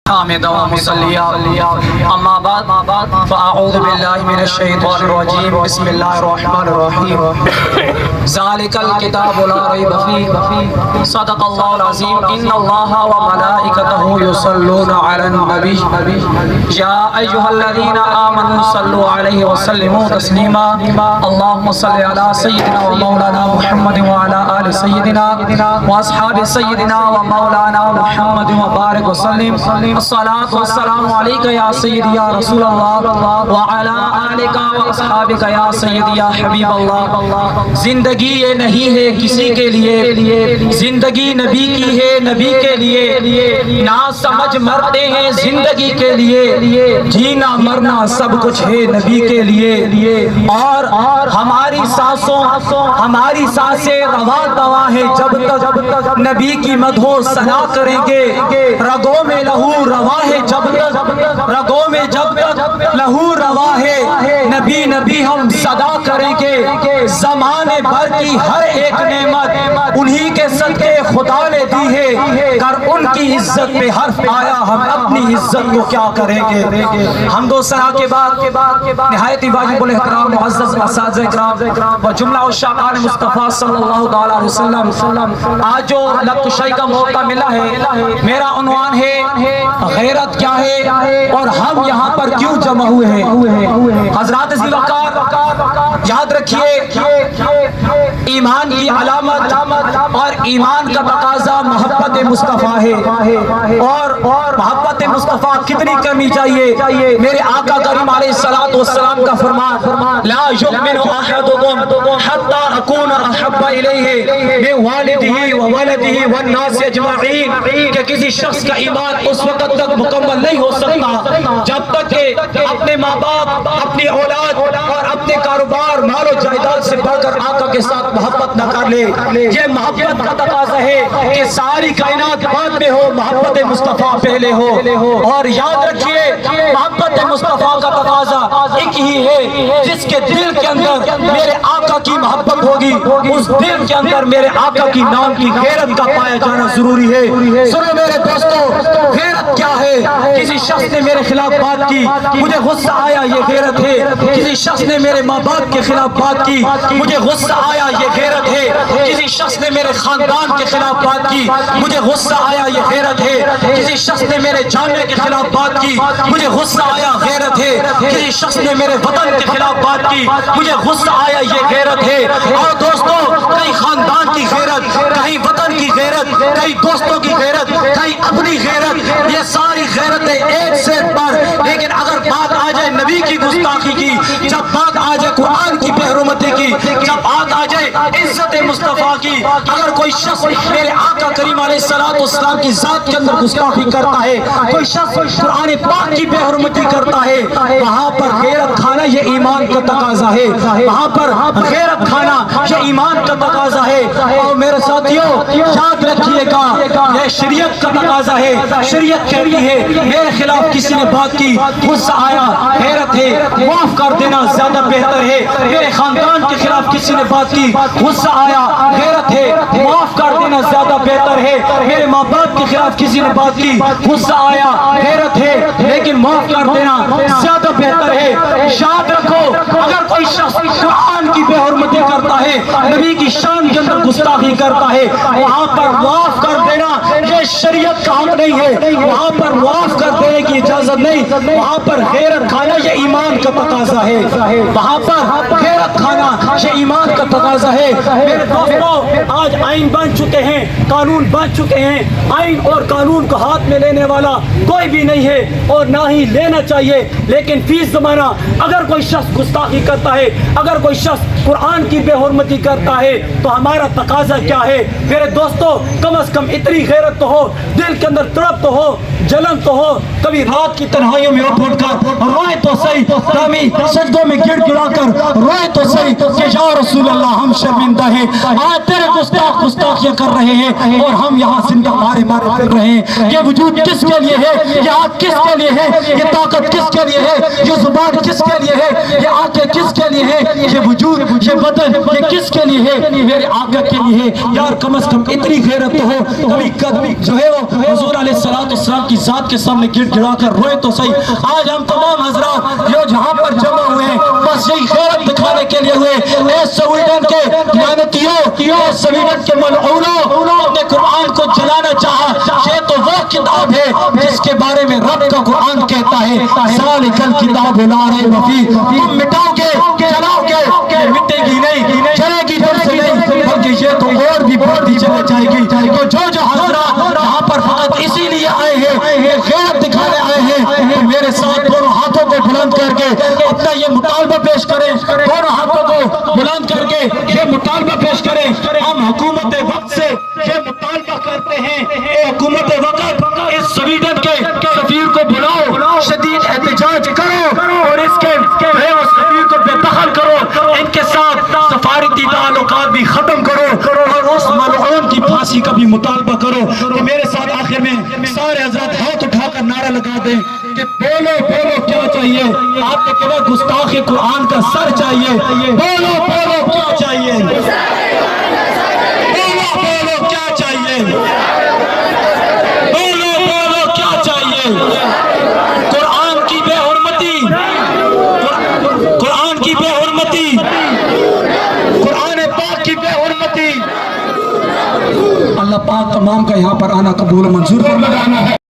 حامدا ومصلیا اما بعد فاعوذ باللہ من الشیطان الرجیم بسم اللہ الرحمن الرحیم ذالک الکتاب لا ریب فیہ صدق اللہ العظیم ان اللہ وملائکتہ یصلون علی النبی یا ایھا الذین آمنوا صلوا علیہ وسلموا تسلیما اللہم صل علی سیدنا ومولانا محمد وعلی آل سیدنا واصحاب سیدنا ومولانا محمد وبارک وسلم الصلاة والسلام علیکہ یا سیدی یا رسول اللہ وعلی آلکہ واصحابکہ یا سیدی یا حبیب اللہ۔ زندگی یہ نہیں ہے کسی کے لیے، زندگی نبی کی ہے نبی کے لیے، نا سمجھ مرتے ہیں زندگی کے لیے، جینا مرنا سب کچھ ہے نبی کے لیے، اور ہماری سانسیں رواں دواں ہیں جب تک نبی کی مدح و ثنا کریں گے، رگوں میں لہو رواں ہے جب تک، رگوں میں جب تک لہو رواں ہے، نبی نبی ہم صدا کریں گے، زمانے بھر کی ہر ایک نعمت انہی کے صدقے خدا نے دی ہے، گر ان کی عزت پہ حرف آیا ہم اپنی عزت کو کیا کریں گے۔ حمد و ثنا کے بعد نہایت واجب الاحترام معزز اساتذہ اکرام و جملہ عشاقان مصطفیٰ صلی اللہ علیہ وسلم، آج جو لقشائی کا موقع ملا ہے، میرا عنوان ہے غیرت کیا ہے اور ہم یہاں پر کیوں جمع ہوئے ہیں۔ حضرات ذی وقار یاد رکھیے، ایمان کی علامت اور ایمان کا تقاضا محبت مصطفیٰ ہے، اور محبت مصطفیٰ کتنی کمی چاہیے۔ میرے آقا کریم علیہ السلام کا فرمان لا یؤمن احدکم حتی اکون احب الیہ من والدہ وولدہ والناس اجمعین، کہ کسی شخص کا ایمان اس وقت تک مکمل نہیں ہو سکتا جب تک کہ اپنے ماں باپ، اپنی اولاد اور اپنے کاروبار، مال و جائیداد سے بڑھ کر آقا کے ساتھ محبت نہ کر لے۔ یہ محبت کا تقاضا ہے کہ ساری کائنات بعد میں ہو، محبت مصطفیٰ پہلے ہو۔ اور یاد رکھیے، محبت مصطفیٰ کا تقاضا ایک ہی ہے، جس کے دل کے اندر میرے آقا کی محبت ہوگی، اس دل کے اندر میرے آقا کی نام کی غیرت کا پایا جانا ضروری ہے۔ سنو میرے دوستو، غیرت کیا ہے؟ کسی شخص نے میرے خلاف بات کی، مجھے غصہ آیا، یہ غیرت ہے۔ کسی شخص نے میرے ماں باپ کے خلاف بات کی، مجھے غصہ آیا، یہ غیرت ہے۔ کسی شخص نے میرے خاندان کے خلاف بات کی، مجھے غصہ آیا، یہ غیرت ہے۔ کسی شخص نے میرے جامعے کے خلاف بات کی، مجھے غصہ آیا، غیرت ہے۔ کسی شخص نے میرے وطن کے خلاف بات کی، مجھے غصہ آیا، یہ غیرت ہے۔ اور دوستو، کہیں خاندان کی غیرت، کہیں وطن کی غیرت، کہیں دوستوں کی غیرت، کہیں اپنی غیرت، یہ ساری غیرتیں ایک سے پر، لیکن اگر بات آ جائے نبی کی گستاخی کی، جب بات آ جائے قرآن کی بے حرمتی کی، جب بات آ جائے عزت مصطفیٰ کی، اگر کوئی شخص میرے آقا کریم علیہ السلام کی ذات کے اندر گستاخی کرتا ہے، کوئی شخص قرآن پاک کی بے حرمتی کرتا ہے، وہاں پر غیرت کھانا یہ ایمان کا تقاضا ہے، وہاں پر غیرت کھانا یہ ایمان کا تقاضا ہے۔ اور میرے ساتھیوں، یاد رکھیے گا، یہ شریعت کا تقاضا ہے۔ شریعت کہتی ہے میرے خلاف کسی نے بات کی، غصہ آیا، غیرت ہے، معاف کر دینا زیادہ بہتر ہے۔ میرے خاندان کے خلاف کسی نے بات کی، غصہ آیا، غیرت ہے، معاف کر دینا زیادہ بہتر ہے۔ میرے ماں باپ کے خلاف کسی نے بات کی، غصہ آیا، غیرت ہے، لیکن معاف کر دینا زیادہ بہتر ہے۔ یاد رکھو، اگر کوئی شخص قرآن کی بے حرمتی کرتا ہے، نبی کی شان کے اندر گستاخی کرتا ہے، وہاں پر معاف کر دینا یہ شریعت کا حق نہیں ہے، وہاں پر معاف کر دینے کی اجازت نہیں، وہاں پر غیرت کھانا یہ ایمان کا تقاضا ہے، وہاں پر غیرت کھانا یہ ایمان کا تقاضا ہے۔ میرے دوستو، آج آئین بن چکے ہیں، قانون بن چکے ہیں، آئین اور قانون کو ہاتھ میں لینے والا کوئی بھی نہیں ہے اور نہ ہی لینا چاہیے، لیکن فی زمانہ اگر کوئی شخص گستاخی کرتا ہے، اگر کوئی شخص قرآن کی بے حرمتی کرتا ہے، تو ہمارا تقاضا کیا ہے؟ میرے دوستو، کم از کم اتنی غیرت تو ہو، دل کے اندر تڑپ تو ہو، جلن تو ہو، کبھی رات کی تنہائیوں میں اٹھ کر روئے تو صحیح، کمی سجدوں میں گر گڑا کر روئے تو صحیح کہ یا رسول اللہ ہم شرمندہ ہیں، آج تیرے گستاخ گستاخیاں کر رہے ہیں اور ہم یہاں زندہ مارے مارے پھر رہے ہیں۔ یہ وجود کس کے لیے ہے؟ یہ ہاتھ کس کے لیے ہے؟ یہ طاقت کس کے لیے ہے؟ یہ زبان کس کے لیے ہے؟ یہ آنکھیں کس کے لیے ہے؟ یہ وجود، یہ بدن، یہ کس کے لیے ہے؟ میرے آقا کے لیے ہے۔ یار کم از کم اتنی غیرت تو ہو، کبھی جو ہے وہ حضور علیہ السلام کی ذات کے سامنے گر گڑا کر روئے تو صحیح۔ آج ہم تمام حضرات جو جہاں پر جمع ہوئے ہیں بس یہی غیرت دکھانے کے لیے ہوئے۔ اے سویڈن کے لعنتیوں، اے سویڈن کے ملعونوں نے قرآن کو جلانا چاہا، یہ تو وہ کتاب ہے جس کے بارے میں رب کا قرآن کہتا ہے ذالک الکتاب لا ریب فیہ، تم مٹاؤ گے جلاؤ گے، یہ مٹے گی نہیں، چلے گی دل سے نہیں، بلکہ یہ تو اور بھی بڑھتی چلے جائے گی۔ تو جو حضرات یہاں پر فقط اسی لیے آئے ہیں، یہ غیرت دکھانے آئے ہیں، تو میرے ساتھ دونوں ہاتھوں کو بلند کر کے اپنا یہ مطالبہ پیش کریں، دونوں ہاتھوں کو بلند کر کے یہ مطالبہ پیش کریں۔ ہم حکومت وقت سے یہ مطالبہ کرتے ہیں، اے حکومت وقت اس سویڈن کے سفیر کو بلاؤ، شدید احتجاج کرو اور اس کے سفیر کو بے دخل کرو، ان کے ساتھ سفارتی تعلقات بھی ختم کرو اور اس ملعون کی پھانسی کا بھی مطالبہ کرو۔ تو میرے ساتھ آخر میں سارے حضرات ہاتھ اٹھا کر نعرہ لگا دیں کہ بولو بولو کیا چاہیے؟ آپ نے کہا گستاخ قرآن کا سر چاہیے، بولو بولو کیا چاہیے؟ بولو بولو کیا چاہیے؟ بولو بولو کیا چاہیے؟ قرآن کی بے حرمتی، قرآن کی بے حرمتی، قرآن پاک کی بے حرمتی۔ اللہ پاک تمام کا یہاں پر آنا قبول و منظور فرمائے۔